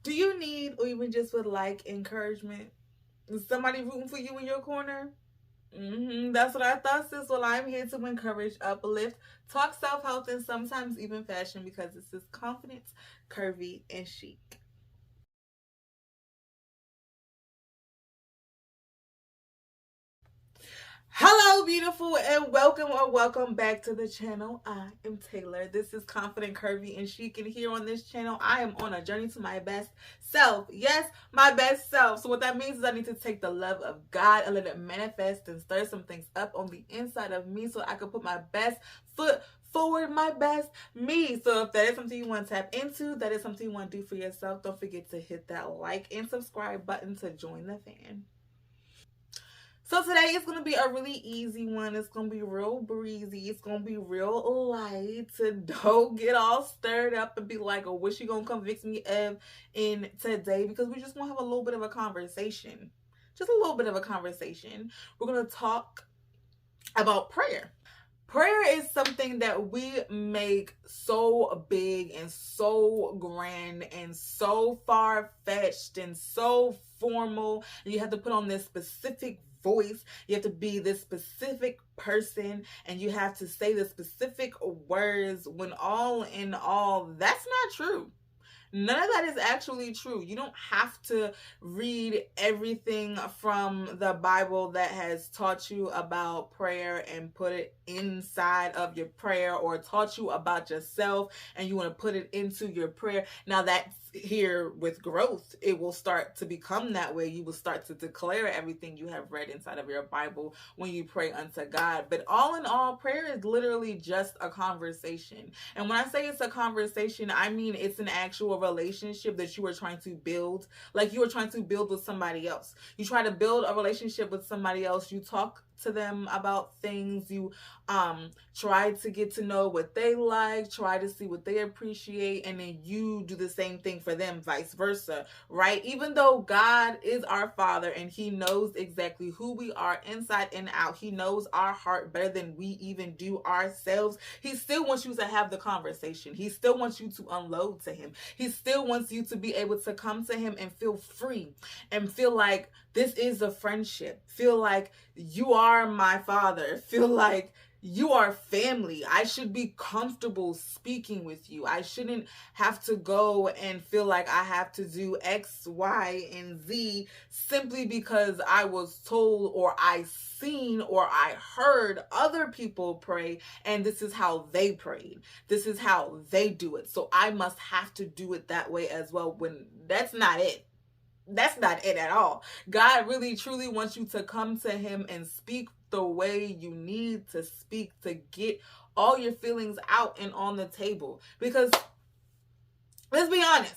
Do you need or even just would like encouragement? Is somebody rooting for you in your corner? That's what I thought, sis. Well, I'm here to encourage, uplift, talk self-help, and sometimes even fashion because this is confidence, curvy, and chic. Hello, beautiful, and welcome or welcome back to the channel. I am Taylor. This is Confident, Curvy, and Chic, and here on this channel, I am on a journey to my best self. Yes, my best self. So what that means is I need to take the love of God and let it manifest and stir some things up on the inside of me so I can put my best foot forward, my best me. So if that is something you want to tap into, that is something you want to do for yourself, don't forget to hit that like and subscribe button to join the fan. So today is going to be a really easy one. It's going to be real breezy. It's going to be real light. So don't get all stirred up and be like, oh, what you going to convict me of in today? Because we just going to have a little bit of a conversation. Just a little bit of a conversation. We're going to talk about prayer. Prayer is something that we make so big and so grand and so far-fetched and so formal. And you have to put on this specific voice. You have to be this specific person and you have to say the specific words when all in all, that's not true. None of that is actually true. You don't have to read everything from the Bible that has taught you about prayer and put it inside of your prayer, or taught you about yourself and you want to put it into your prayer. Now that's here with growth. It will start to become that way. You will start to declare everything you have read inside of your Bible when you pray unto God. But all in all, prayer is literally just a conversation. And when I say it's a conversation, I mean it's an actual relationship that you are trying to build, like you are trying to build with somebody else. You try to build a relationship with somebody else. You talk to them about things. You try to get to know what they like, try to see what they appreciate, and then you do the same thing for them, vice versa, right? Even though God is our Father and He knows exactly who we are inside and out, He knows our heart better than we even do ourselves, He still wants you to have the conversation. He still wants you to unload to Him. He still wants you to be able to come to Him and feel free and feel like this is a friendship. Feel like you are my Father. Feel like you are family. I should be comfortable speaking with you. I shouldn't have to go and feel like I have to do X, Y, and Z simply because I was told or I seen or I heard other people pray and this is how they prayed. This is how they do it. So I must have to do it that way as well, when that's not it. That's not it at all. God really truly wants you to come to Him and speak the way you need to speak, to get all your feelings out and on the table. Because let's be honest,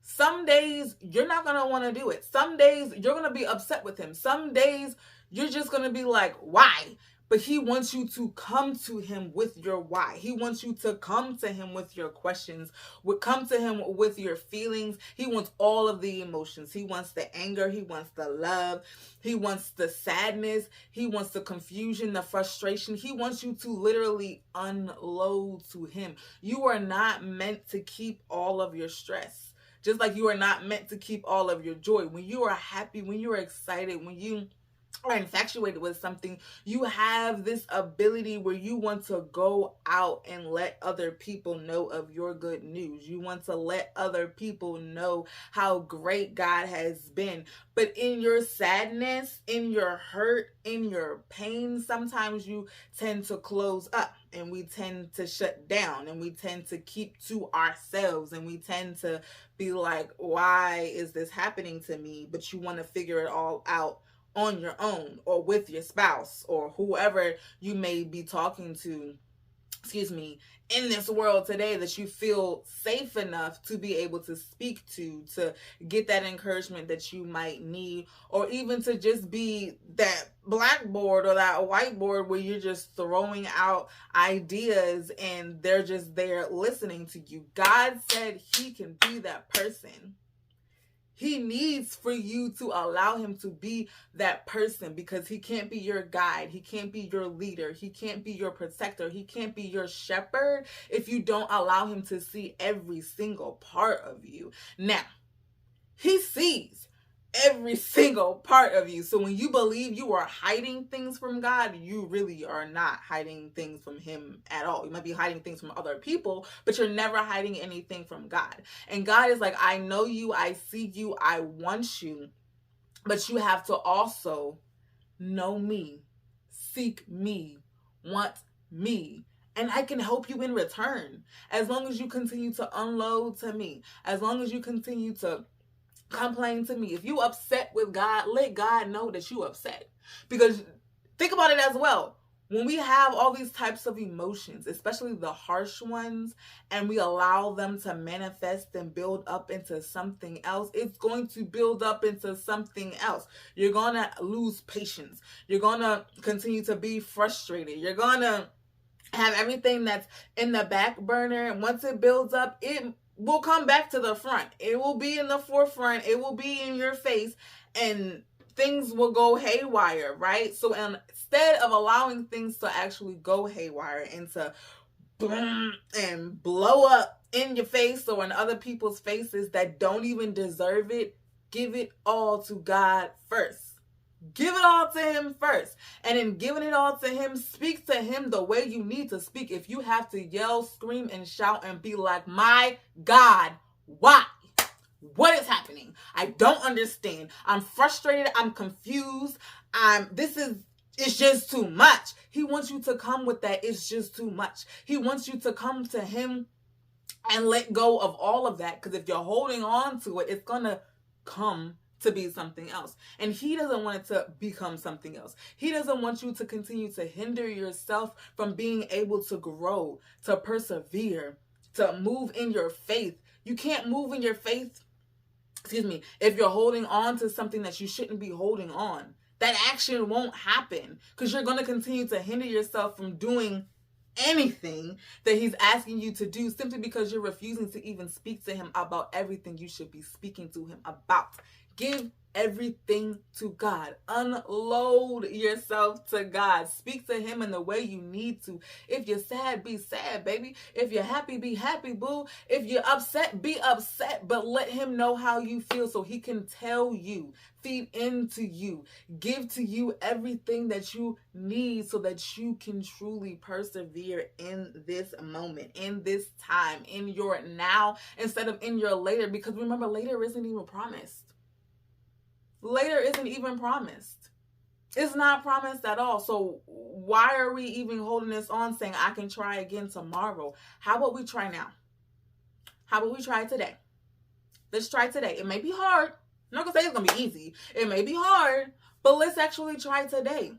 some days you're not going to want to do it. Some days you're going to be upset with Him. Some days you're just going to be like, why? But He wants you to come to Him with your why. He wants you to come to Him with your questions, come to Him with your feelings. He wants all of the emotions. He wants the anger. He wants the love. He wants the sadness. He wants the confusion, the frustration. He wants you to literally unload to Him. You are not meant to keep all of your stress. Just like you are not meant to keep all of your joy. When you are happy, when you are excited, when you are infatuated with something, you have this ability where you want to go out and let other people know of your good news. You want to let other people know how great God has been. But in your sadness, in your hurt, in your pain, sometimes you tend to close up and we tend to shut down and we tend to keep to ourselves and we tend to be like, why is this happening to me? But you want to figure it all out on your own or with your spouse or whoever you may be talking to, in this world today, that you feel safe enough to be able to speak to get that encouragement that you might need, or even to just be that blackboard or that whiteboard where you're just throwing out ideas and they're just there listening to you. God said He can be that person. He needs for you to allow Him to be that person, because He can't be your guide. He can't be your leader. He can't be your protector. He can't be your shepherd if you don't allow Him to see every single part of you. Now, He sees every single part of you. So when you believe you are hiding things from God, you really are not hiding things from him at all. You might be hiding things from other people, but you're never hiding anything from God. And God is like, I know you, I see you, I want you, but you have to also know me, seek me, want me. And I can help you in return. As long as you continue to unload to me, as long as you continue to complain to me. If you upset with God, let God know that you upset. Because think about it as well. When we have all these types of emotions, especially the harsh ones, and we allow them to manifest and build up into something else, it's going to build up into something else. You're going to lose patience. You're going to continue to be frustrated. You're going to have everything that's in the back burner. And once it builds up, it will come back to the front. It will be in the forefront. It will be in your face, and things will go haywire, right? So instead of allowing things to actually go haywire and to boom and blow up in your face or in other people's faces that don't even deserve it, give it all to God first. Give it all to him first. And in giving it all to him, speak to him the way you need to speak. If you have to yell, scream, and shout and be like, my God, why? What is happening? I don't understand. I'm frustrated. I'm confused. It's just too much. He wants you to come with that. It's just too much. He wants you to come to him and let go of all of that. Because if you're holding on to it, it's going to come to be something else. And he doesn't want it to become something else. He doesn't want you to continue to hinder yourself from being able to grow, to persevere, to move in your faith. You can't move in your faith, if you're holding on to something that you shouldn't be holding on. That action won't happen because you're going to continue to hinder yourself from doing anything that he's asking you to do simply because you're refusing to even speak to him about everything you should be speaking to him about. Give everything to God. Unload yourself to God. Speak to him in the way you need to. If you're sad, be sad, baby. If you're happy, be happy, boo. If you're upset, be upset. But let him know how you feel so he can tell you, feed into you, give to you everything that you need so that you can truly persevere in this moment, in this time, in your now, instead of in your later. Because remember, later isn't even promised. Later isn't even promised. It's not promised at all. So why are we even holding this on saying I can try again tomorrow? How about we try now? How about we try today? Let's try today. It may be hard. I'm not going to say it's going to be easy. It may be hard, but let's actually try today.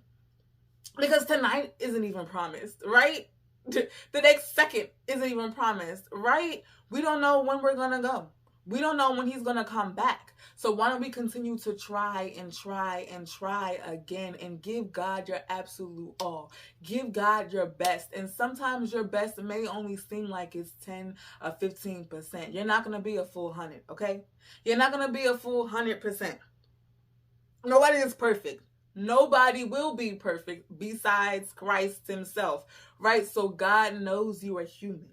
Because tonight isn't even promised, right? The next second isn't even promised, right? We don't know when we're going to go. We don't know when he's going to come back. So why don't we continue to try and try and try again and give God your absolute all. Give God your best. And sometimes your best may only seem like it's 10 or 15%. You're not going to be a full 100, okay? You're not going to be a full 100%. Nobody is perfect. Nobody will be perfect besides Christ himself, right? So God knows you are human.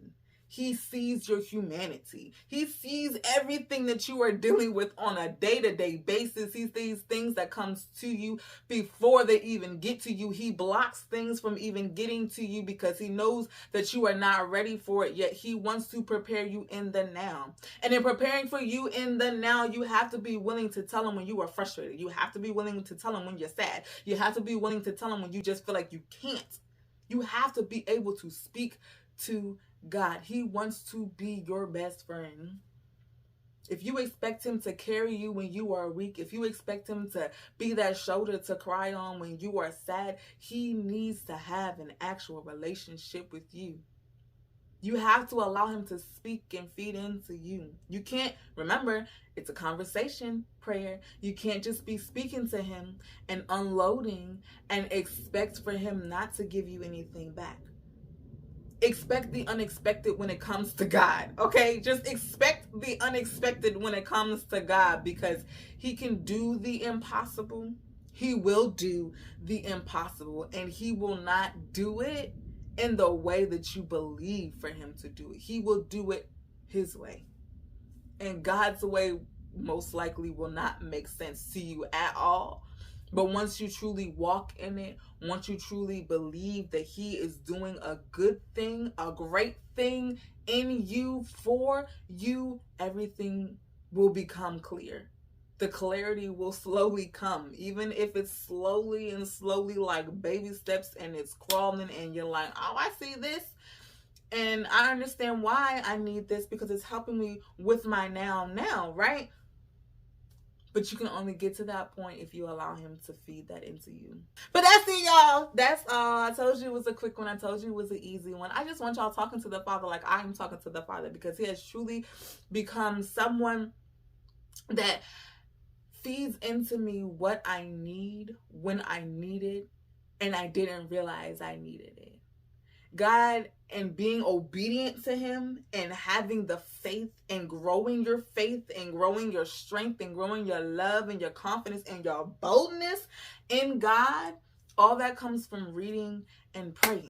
He sees your humanity. He sees everything that you are dealing with on a day-to-day basis. He sees things that comes to you before they even get to you. He blocks things from even getting to you because he knows that you are not ready for it yet. He wants to prepare you in the now. And in preparing for you in the now, you have to be willing to tell him when you are frustrated. You have to be willing to tell him when you're sad. You have to be willing to tell him when you just feel like you can't. You have to be able to speak to God. He wants to be your best friend. If you expect him to carry you when you are weak, if you expect him to be that shoulder to cry on when you are sad, he needs to have an actual relationship with you. You have to allow him to speak and feed into you. You can't, remember, it's a conversation prayer. You can't just be speaking to him and unloading and expect for him not to give you anything back. Expect the unexpected when it comes to God, okay? Just expect the unexpected when it comes to God because he can do the impossible. He will do the impossible, and he will not do it in the way that you believe for him to do it. He will do it his way. And God's way most likely will not make sense to you at all. But once you truly walk in it, once you truly believe that he is doing a good thing, a great thing in you, for you, everything will become clear. The clarity will slowly come, even if it's slowly and slowly, like baby steps, and it's crawling, and you're like, oh, I see this. And I understand why I need this, because it's helping me with my now, right? But you can only get to that point if you allow him to feed that into you. But that's it, y'all. That's all. I told you it was a quick one. I told you it was an easy one. I just want y'all talking to the Father like I am talking to the Father, because he has truly become someone that feeds into me what I need when I need it, and I didn't realize I needed it. God, and being obedient to him, and having the faith, and growing your faith, and growing your strength, and growing your love, and your confidence, and your boldness in God, all that comes from reading and praying.